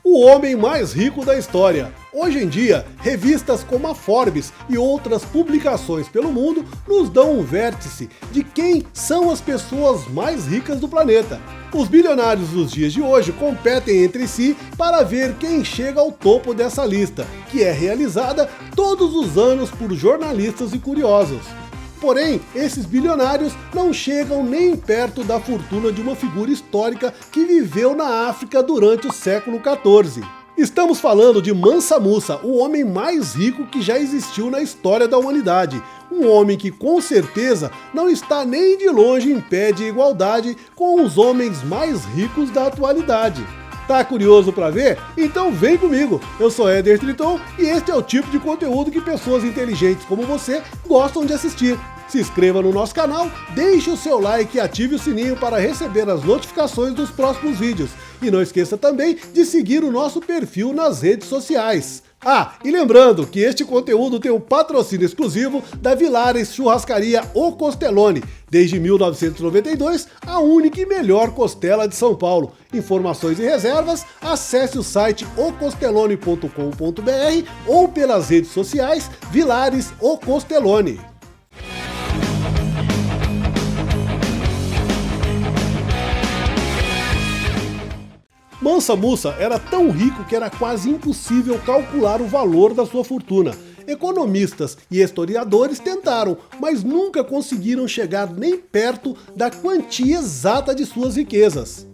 O homem mais rico da história. Hoje em dia, revistas como a Forbes e outras publicações pelo mundo nos dão um vértice de quem são as pessoas mais ricas do planeta. Os bilionários dos dias de hoje competem entre si para ver quem chega ao topo dessa lista, que é realizada todos os anos por jornalistas e curiosos. Porém, esses bilionários não chegam nem perto da fortuna de uma figura histórica que viveu na África durante o século XIV. Estamos falando de Mansa Musa, o homem mais rico que já existiu na história da humanidade. Um homem que com certeza não está nem de longe em pé de igualdade com os homens mais ricos da atualidade. Tá curioso para ver? Então vem comigo! Eu sou Éder Triton e este é o tipo de conteúdo que pessoas inteligentes como você gostam de assistir. Se inscreva no nosso canal, deixe o seu like e ative o sininho para receber as notificações dos próximos vídeos. E não esqueça também de seguir o nosso perfil nas redes sociais. Ah, e lembrando que este conteúdo tem o patrocínio exclusivo da Villares Churrascaria O Costelone. Desde 1992, a única e melhor costela de São Paulo. Informações e reservas, acesse o site ocostelone.com.br ou pelas redes sociais Villares O Costelone. Mansa Musa era tão rico que era quase impossível calcular o valor da sua fortuna. Economistas e historiadores tentaram, mas nunca conseguiram chegar nem perto da quantia exata de suas riquezas.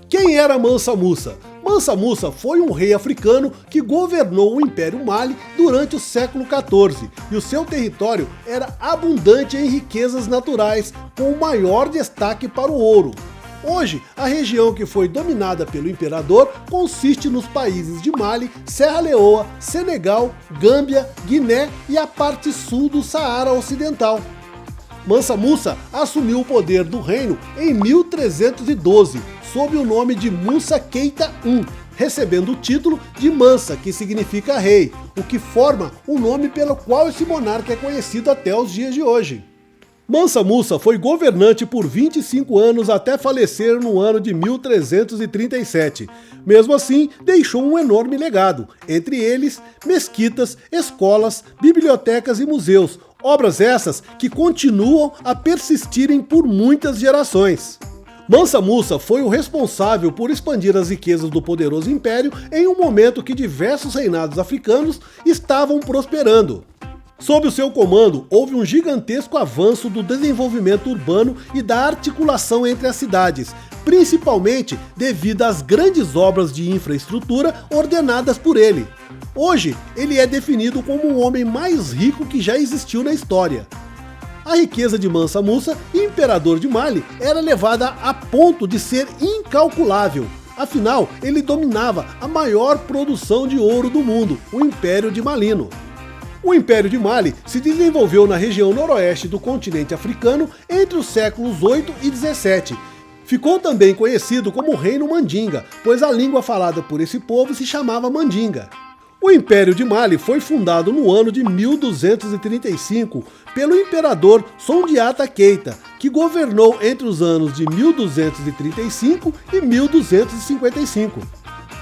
Quem era Mansa Musa? Mansa Musa foi um rei africano que governou o Império Mali durante o século XIV, e o seu território era abundante em riquezas naturais, com o maior destaque para o ouro. Hoje, a região que foi dominada pelo imperador consiste nos países de Mali, Serra Leoa, Senegal, Gâmbia, Guiné e a parte sul do Saara Ocidental. Mansa Musa assumiu o poder do reino em 1312, sob o nome de Musa Keita I, recebendo o título de Mansa, que significa rei, o que forma o nome pelo qual esse monarca é conhecido até os dias de hoje. Mansa Musa foi governante por 25 anos até falecer no ano de 1337. Mesmo assim, deixou um enorme legado, entre eles mesquitas, escolas, bibliotecas e museus, obras essas que continuam a persistirem por muitas gerações. Mansa Musa foi o responsável por expandir as riquezas do poderoso império em um momento que diversos reinados africanos estavam prosperando. Sob o seu comando, houve um gigantesco avanço do desenvolvimento urbano e da articulação entre as cidades, principalmente devido às grandes obras de infraestrutura ordenadas por ele. Hoje, ele é definido como o homem mais rico que já existiu na história. A riqueza de Mansa Musa, imperador de Mali, era levada a ponto de ser incalculável. Afinal, ele dominava a maior produção de ouro do mundo, o Império de Malino. O Império de Mali se desenvolveu na região noroeste do continente africano entre os séculos 8 e 17. Ficou também conhecido como Reino Mandinga, pois a língua falada por esse povo se chamava Mandinga. O Império de Mali foi fundado no ano de 1235 pelo imperador Sundiata Keita, que governou entre os anos de 1235 e 1255.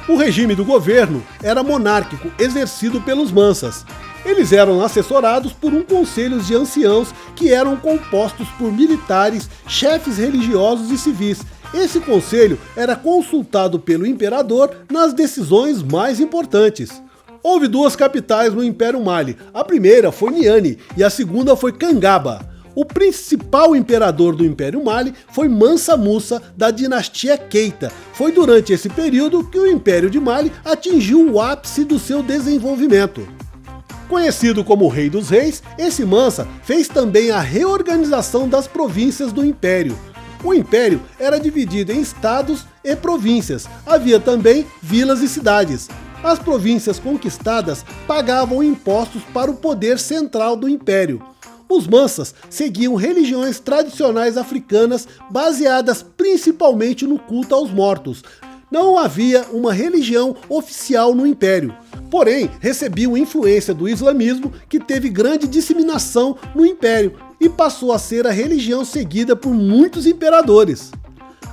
O regime do governo era monárquico, exercido pelos Mansas. Eles eram assessorados por um conselho de anciãos que eram compostos por militares, chefes religiosos e civis. Esse conselho era consultado pelo imperador nas decisões mais importantes. Houve duas capitais no Império Mali. A primeira foi Niani e a segunda foi Kangaba. O principal imperador do Império Mali foi Mansa Musa, da dinastia Keita. Foi durante esse período que o Império de Mali atingiu o ápice do seu desenvolvimento. Conhecido como Rei dos Reis, esse Mansa fez também a reorganização das províncias do Império. O Império era dividido em estados e províncias. Havia também vilas e cidades. As províncias conquistadas pagavam impostos para o poder central do Império. Os Mansas seguiam religiões tradicionais africanas baseadas principalmente no culto aos mortos. Não havia uma religião oficial no Império. Porém, recebiam influência do islamismo, que teve grande disseminação no Império e passou a ser a religião seguida por muitos imperadores.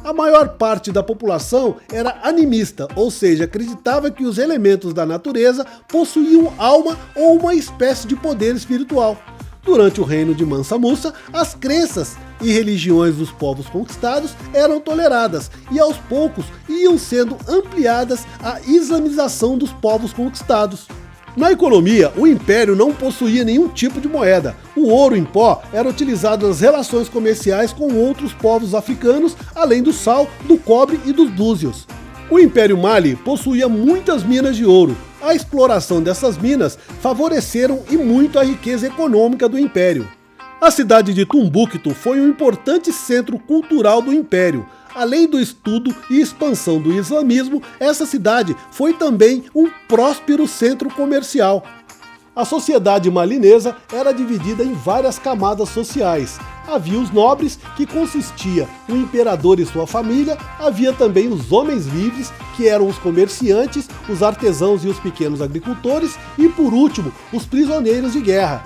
A maior parte da população era animista, ou seja, acreditava que os elementos da natureza possuíam alma ou uma espécie de poder espiritual. Durante o reino de Mansa Musa, as crenças e religiões dos povos conquistados eram toleradas e aos poucos iam sendo ampliadas a islamização dos povos conquistados. Na economia, o império não possuía nenhum tipo de moeda. O ouro em pó era utilizado nas relações comerciais com outros povos africanos, além do sal, do cobre e dos búzios. O Império Mali possuía muitas minas de ouro. A exploração dessas minas favoreceram e muito a riqueza econômica do império. A cidade de Tombuctu foi um importante centro cultural do império. Além do estudo e expansão do islamismo, essa cidade foi também um próspero centro comercial. A sociedade malinesa era dividida em várias camadas sociais. Havia os nobres, que consistia o imperador e sua família, havia também os homens livres, que eram os comerciantes, os artesãos e os pequenos agricultores, e por último, os prisioneiros de guerra.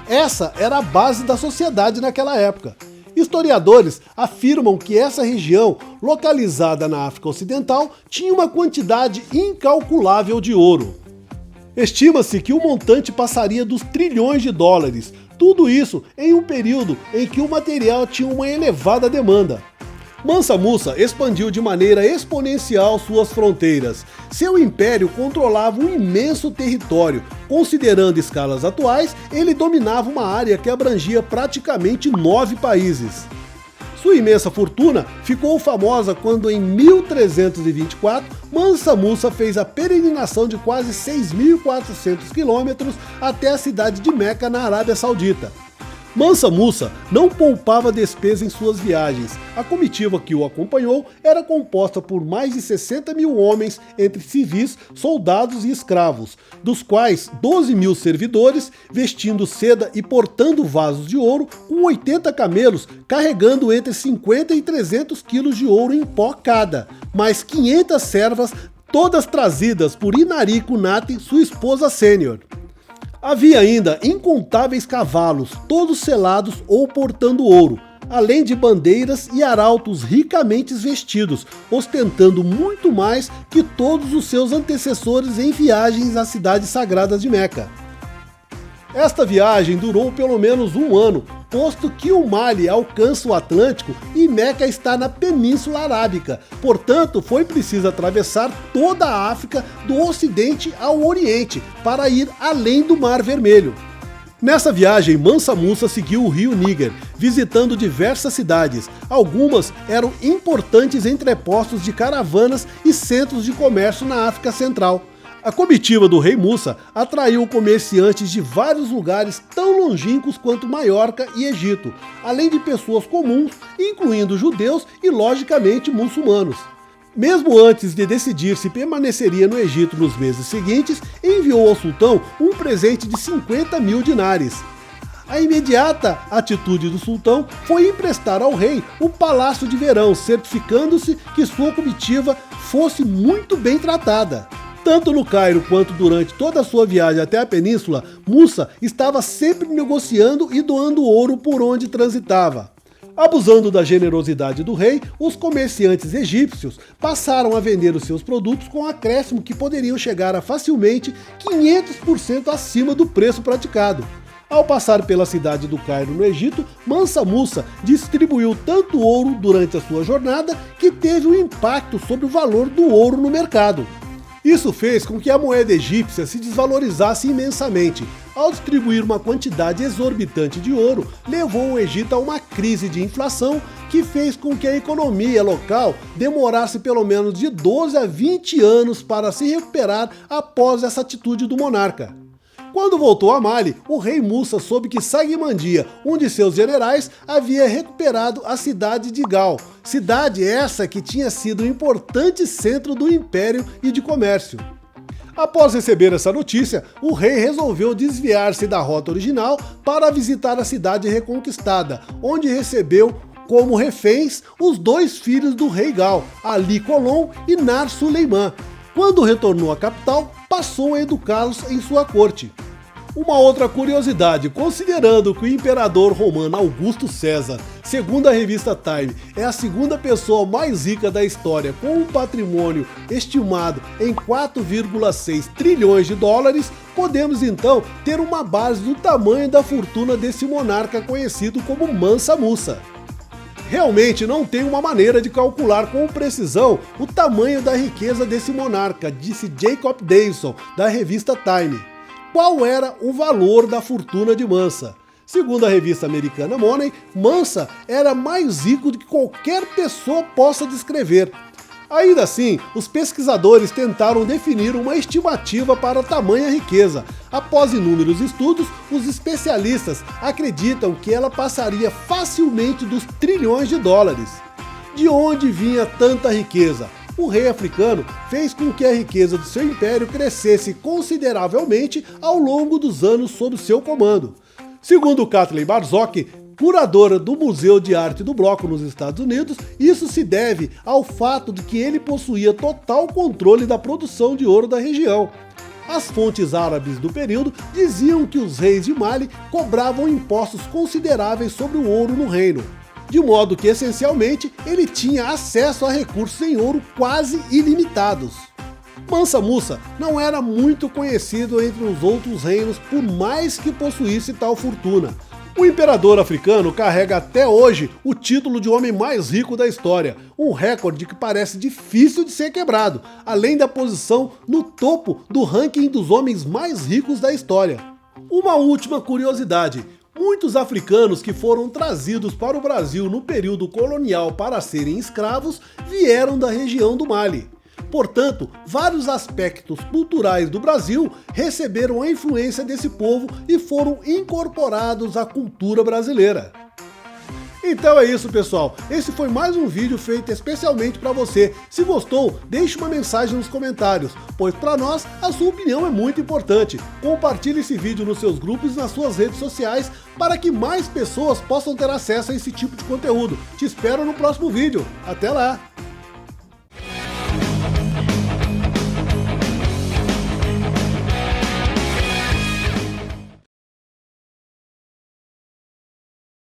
Essa era a base da sociedade naquela época. Historiadores afirmam que essa região, localizada na África Ocidental, tinha uma quantidade incalculável de ouro. Estima-se que o montante passaria dos trilhões de dólares, tudo isso em um período em que o material tinha uma elevada demanda. Mansa Musa expandiu de maneira exponencial suas fronteiras. Seu império controlava um imenso território. Considerando escalas atuais, ele dominava uma área que abrangia praticamente 9 países. Sua imensa fortuna ficou famosa quando, em 1324, Mansa Musa fez a peregrinação de quase 6.400 quilômetros até a cidade de Meca, na Arábia Saudita. Mansa Musa não poupava despesa em suas viagens. A comitiva que o acompanhou era composta por mais de 60 mil homens, entre civis, soldados e escravos, dos quais 12 mil servidores, vestindo seda e portando vasos de ouro, com 80 camelos carregando entre 50 e 300 quilos de ouro em pó cada, mais 500 servas, todas trazidas por Inari Kunati, sua esposa sênior. Havia ainda incontáveis cavalos, todos selados ou portando ouro, além de bandeiras e arautos ricamente vestidos, ostentando muito mais que todos os seus antecessores em viagens às cidades sagradas de Meca. Esta viagem durou pelo menos um ano, posto que o Mali alcança o Atlântico e Meca está na Península Arábica, portanto foi preciso atravessar toda a África do Ocidente ao Oriente para ir além do Mar Vermelho. Nessa viagem, Mansa Musa seguiu o rio Níger, visitando diversas cidades. Algumas eram importantes entrepostos de caravanas e centros de comércio na África Central. A comitiva do rei Musa atraiu comerciantes de vários lugares tão longínquos quanto Maiorca e Egito, além de pessoas comuns, incluindo judeus e, logicamente, muçulmanos. Mesmo antes de decidir se permaneceria no Egito nos meses seguintes, enviou ao sultão um presente de 50 mil dinares. A imediata atitude do sultão foi emprestar ao rei o Palácio de Verão, certificando-se que sua comitiva fosse muito bem tratada. Tanto no Cairo quanto durante toda a sua viagem até a península, Musa estava sempre negociando e doando ouro por onde transitava. Abusando da generosidade do rei, os comerciantes egípcios passaram a vender os seus produtos com acréscimo que poderiam chegar a facilmente 500% acima do preço praticado. Ao passar pela cidade do Cairo, no Egito, Mansa Musa distribuiu tanto ouro durante a sua jornada que teve um impacto sobre o valor do ouro no mercado. Isso fez com que a moeda egípcia se desvalorizasse imensamente. Ao distribuir uma quantidade exorbitante de ouro, levou o Egito a uma crise de inflação que fez com que a economia local demorasse pelo menos de 12 a 20 anos para se recuperar após essa atitude do monarca. Quando voltou a Mali, o rei Musa soube que Sagimandia, um de seus generais, havia recuperado a cidade de Gal, cidade essa que tinha sido um importante centro do império e de comércio. Após receber essa notícia, o rei resolveu desviar-se da rota original para visitar a cidade reconquistada, onde recebeu como reféns os 2 filhos do rei Gal, Ali Colon e Nar Suleiman. Quando retornou à capital, passou a educá-los em sua corte. Uma outra curiosidade, considerando que o imperador romano Augusto César segundo a revista Time, é a segunda pessoa mais rica da história, com um patrimônio estimado em 4,6 trilhões de dólares, podemos então ter uma base do tamanho da fortuna desse monarca conhecido como Mansa Musa. Realmente não tem uma maneira de calcular com precisão o tamanho da riqueza desse monarca, disse Jacob Davison, da revista Time. Qual era o valor da fortuna de Mansa? Segundo a revista americana Money, Mansa era mais rico do que qualquer pessoa possa descrever. Ainda assim, os pesquisadores tentaram definir uma estimativa para tamanha riqueza. Após inúmeros estudos, os especialistas acreditam que ela passaria facilmente dos trilhões de dólares. De onde vinha tanta riqueza? O rei africano fez com que a riqueza do seu império crescesse consideravelmente ao longo dos anos sob seu comando. Segundo Kathleen Barzock, curadora do Museu de Arte do Bloco nos Estados Unidos, isso se deve ao fato de que ele possuía total controle da produção de ouro da região. As fontes árabes do período diziam que os reis de Mali cobravam impostos consideráveis sobre o ouro no reino, de modo que essencialmente ele tinha acesso a recursos em ouro quase ilimitados. Mansa Musa não era muito conhecido entre os outros reinos por mais que possuísse tal fortuna. O imperador africano carrega até hoje o título de homem mais rico da história, um recorde que parece difícil de ser quebrado, além da posição no topo do ranking dos homens mais ricos da história. Uma última curiosidade: muitos africanos que foram trazidos para o Brasil no período colonial para serem escravos vieram da região do Mali. Portanto, vários aspectos culturais do Brasil receberam a influência desse povo e foram incorporados à cultura brasileira. Então é isso, pessoal. Esse foi mais um vídeo feito especialmente para você. Se gostou, deixe uma mensagem nos comentários, pois para nós a sua opinião é muito importante. Compartilhe esse vídeo nos seus grupos e nas suas redes sociais para que mais pessoas possam ter acesso a esse tipo de conteúdo. Te espero no próximo vídeo. Até lá!